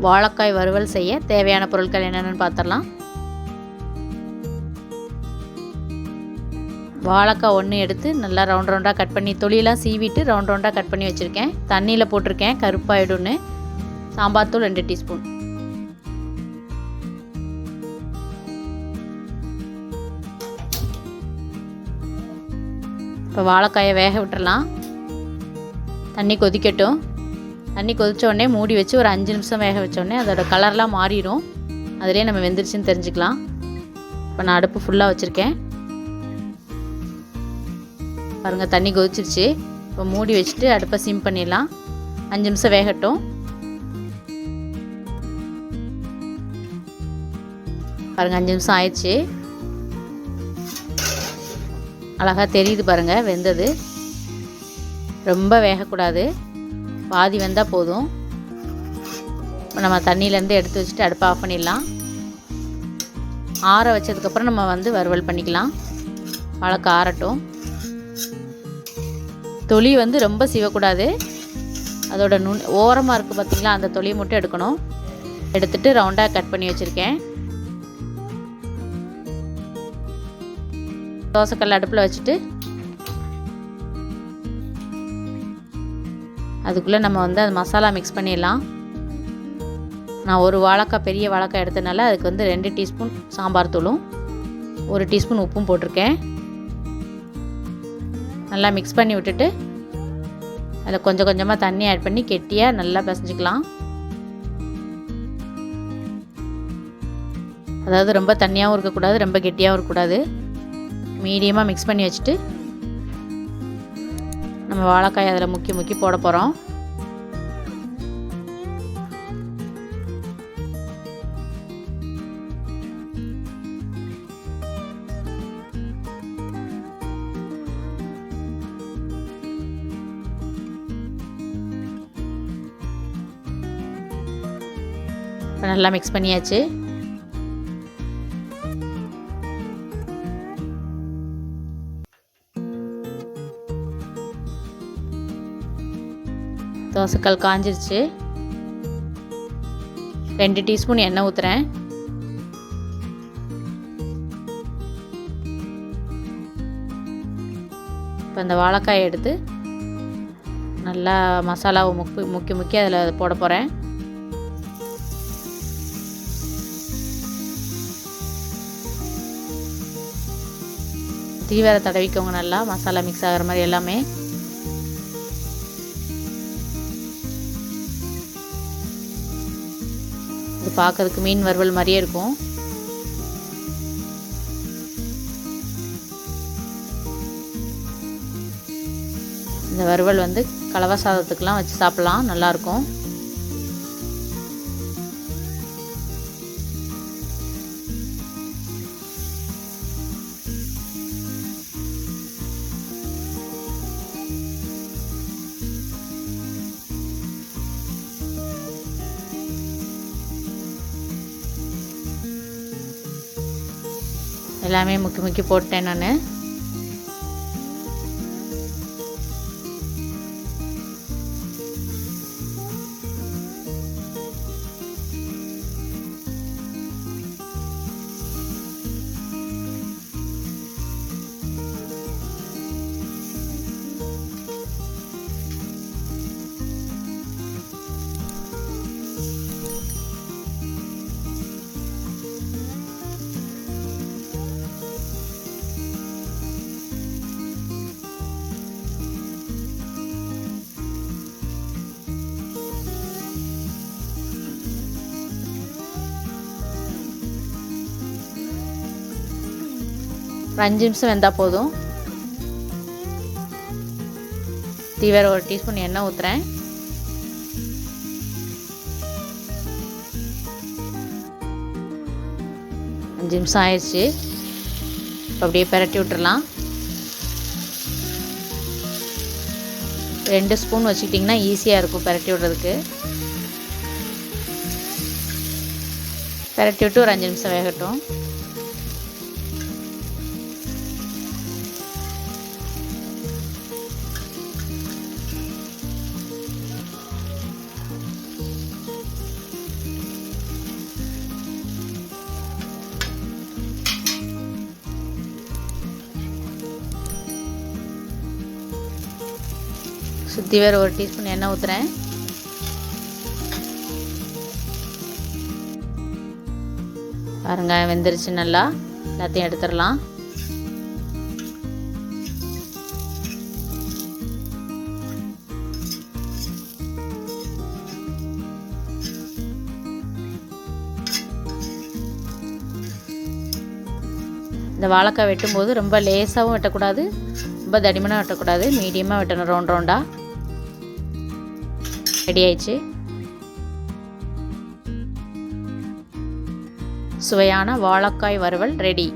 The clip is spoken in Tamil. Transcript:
வாழைக்காய் வறுவல் செய்ய தேவையான பொருட்கள் என்னென்னு பார்த்துடலாம். வாழைக்காய் ஒன்று எடுத்து நல்லா ரவுண்ட் ரவுண்டாக கட் பண்ணி தொலியெல்லாம் சீவிட்டு ரவுண்ட் ரவுண்டாக கட் பண்ணி வச்சுருக்கேன். தண்ணியில் போட்டிருக்கேன். கருப்பாயிடும்னு. சாம்பார் தூள் 2 டீஸ்பூன். இப்போ வாழைக்காயை வேக விட்டுறலாம். தண்ணி கொதிக்கட்டும். தண்ணி கொதித்தோடனே மூடி வச்சு ஒரு 5 நிமிஷம் வேக வச்சோடனே அதோட கலர்லாம் மாறிடும். அதிலே நம்ம வெந்துருச்சுன்னு தெரிஞ்சுக்கலாம். இப்போ நான் அடுப்பு ஃபுல்லாக வச்சுருக்கேன். பாருங்கள், தண்ணி கொதிச்சிருச்சு. இப்போ மூடி வச்சுட்டு அடுப்பை சிம் பண்ணிடலாம். 5 நிமிஷம் வேகட்டும். பாருங்கள், 5 நிமிஷம் ஆயிடுச்சு. அழகாக தெரியுது பாருங்கள் வெந்தது. ரொம்ப வேகக்கூடாது, பாதி வெந்தால் போதும். இப்போ நம்ம தண்ணியிலேருந்து எடுத்து வச்சுட்டு அடுப்பை ஆஃப் பண்ணிடலாம். ஆற வச்சதுக்கப்புறம் நம்ம வறுவல் பண்ணிக்கலாம். வாழைக்காய் ஆறட்டும். தொலி ரொம்ப சீவக்கூடாது. அதோட ஓரமாக இருக்குது பார்த்திங்களா, அந்த தொலியை மட்டும் எடுக்கணும். எடுத்துகிட்டு ரவுண்டாக கட் பண்ணி வச்சுருக்கேன். தோசைக்கல் அடுப்பில் வச்சுட்டு அதுக்குள்ளே நம்ம அது மசாலா மிக்ஸ் பண்ணிடலாம். நான் ஒரு வாழைக்காய், பெரிய வாழைக்காய் எடுத்தனால அதுக்கு 2 டீஸ்பூன் சாம்பார் தூளும் 1 டீஸ்பூன் உப்பும் போட்டிருக்கேன். நல்லா மிக்ஸ் பண்ணி விட்டுட்டு அதில் கொஞ்சம் கொஞ்சமாக தண்ணி ஆட் பண்ணி கெட்டியாக நல்லா பிசைஞ்சிக்கலாம். அதாவது ரொம்ப தண்ணியாகவும் இருக்கக்கூடாது, ரொம்ப கெட்டியாகவும் இருக்கக்கூடாது. மீடியமாக மிக்ஸ் பண்ணி வச்சுட்டு நம்ம வாழைக்காய் அதில் முக்கி முக்கி போட போகிறோம். நல்லா மிக்ஸ் பண்ணியாச்சு. தோசைக்கல் காஞ்சிருச்சு. 2 டீஸ்பூன் எண்ணெய் ஊற்றுறேன். இப்போ இந்த வாழைக்காயை எடுத்து நல்லா மசாலாவை முக்கி முக்கி அதில் போட போகிறேன். வேறு தடவிக்கோங்க. நல்லா மசாலா மிக்ஸ் ஆகிற மாதிரி எல்லாமே. இது பார்க்கறதுக்கு மீன் வறுவல் மாதிரியே இருக்கும். இந்த வறுவல் கலவை சாதத்துக்கெலாம் வச்சு சாப்பிட்லாம், நல்லாயிருக்கும். எல்லாமே முக்கி முக்கி போட்டேன் நான். ஒரு 5 நிமிஷம் வெந்தால் போதும். வேறு 1 டீஸ்பூன் எண்ணெய் ஊற்றுறேன். அஞ்சு நிமிஷம் ஆயிடுச்சு. இப்போ அப்படியே பிரட்டி விட்டுறலாம். 2 ஸ்பூன் வச்சுக்கிட்டிங்கன்னா ஈஸியாக இருக்கும் பிரட்டி விடுறதுக்கு. பிரட்டி விட்டு ஒரு 5 நிமிஷம் வேகட்டும். சுற்றி வேறு 1 டீஸ்பூன் எண்ணெய் ஊற்றுறேன். பாருங்க வெந்துருச்சு நல்லா. எல்லாத்தையும் எடுத்துடலாம். இந்த வாழைக்காய் வெட்டும்போது ரொம்ப லேசாகவும் வெட்டக்கூடாது, ரொம்ப தடிமனாக வெட்டக்கூடாது, மீடியமாக வெட்டணும். ரவுண்டாக ரெடி ஆயிடுச்சு. சுவையான வாழைக்காய் வறுவல் ரெடி.